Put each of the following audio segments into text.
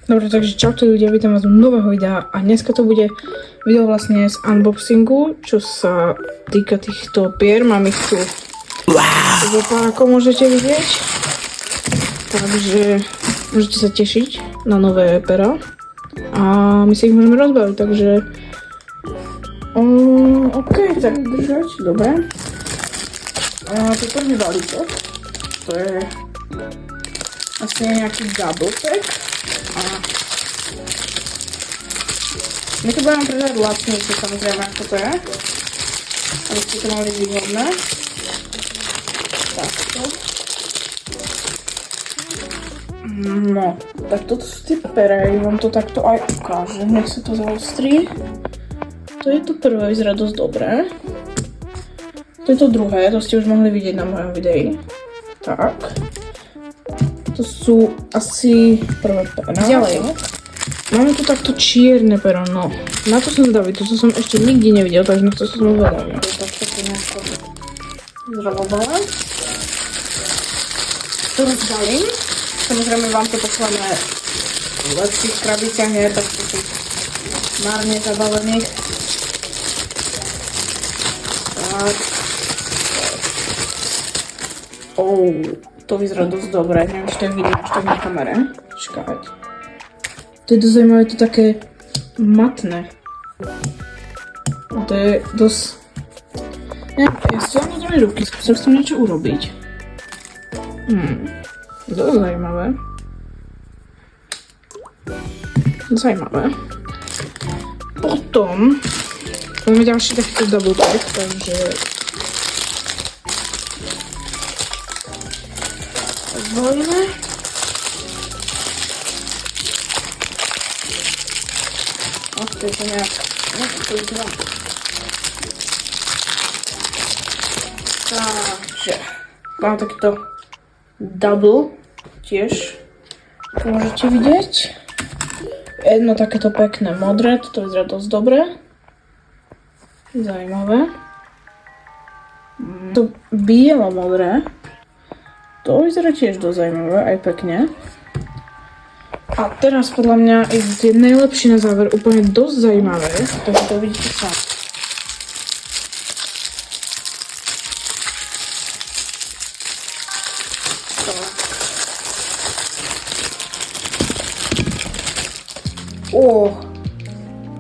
Dobre, takže čaute ľudia, vítam vás u nového videa a dneska to bude video vlastne z unboxingu, čo sa týka týchto pier. Mám ich tu zo pár, ako môžete vidieť. Takže môžete sa tešiť na nové pera a my si ich môžeme rozbaviť, takže ok, tak držať, dobre. To prvý balíček, to je asi nejaký double pack. A my to budeme predať lacnejšie, samozrejme, ako to je. Aby ste to mali výhodné. Takto. No, tak toto sú tie pere, vám to takto aj ukážem, nech sa to zaostrí. To je to prvé, vyzerá dosť dobré. To je to druhé, to ste už mohli vidieť na mojom videi. Tak. To sú asi prvé pera. Ďalej. Máme tu takto čierne pero, no. Na to som zvedavý, to som ešte nikdy nevidel, takže na to som zvedavý. To je takto nejako zrobované. To rozbalím. Samozrejme vám to pošleme v lepších krabiciach, nie tak to sú márne zabavených. Tak. To vyzerá dosť dobré, neviem, či to je vidieť až tak na kamere. Čakať. To je dosť zaujímavé, to také matné. To je dosť... Ja si vám na ruky, chcel som niečo urobiť. Dosť zaujímavé. Zajímavé. Potom máme ďalší takýto double pack, takže... Zvolíme. To je to nejak... Takže... Mám takýto double tiež. To môžete vidieť. Jedno takéto pekné modré, toto vyzerá dosť dobre. Zajímavé. To bielo modré. To vyzerá tiež dosť zaujímavé, aj pekne. A teraz podľa mňa je najlepšie na záver, úplne dosť zaujímavé, takže to vidíte sám.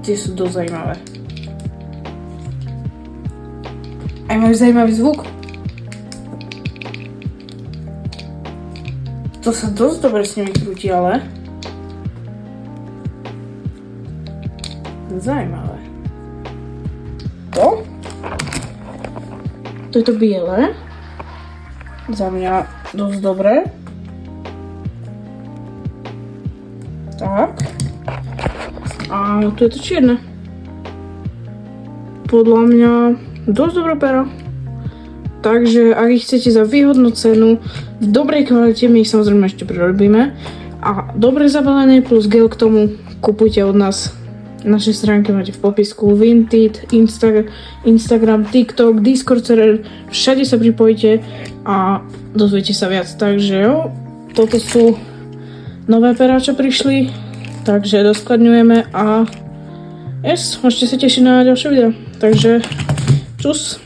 Tie sú dosť zaujímavé. Aj majú zaujímavý zvuk. To sa dosť dobre s nimi krúti, ale... Zajímavé. To je to biele. Za mňa dosť dobré. Tak. A tu je to čierne. Podľa mňa dosť dobré pero. Takže ak ich chcete za výhodnú cenu, v dobrej kvalite, my ich samozrejme ešte prerobíme. A dobre zabalené plus gel k tomu kupujte od nás. Naše stránky máte v popisku Vinted, Instagram, TikTok, Discord server, všade sa pripojite a dozviete sa viac. Takže jo, toto sú nové perá, čo prišli, takže doskladňujeme a môžete sa tešiť na ďalšie video. Takže čus!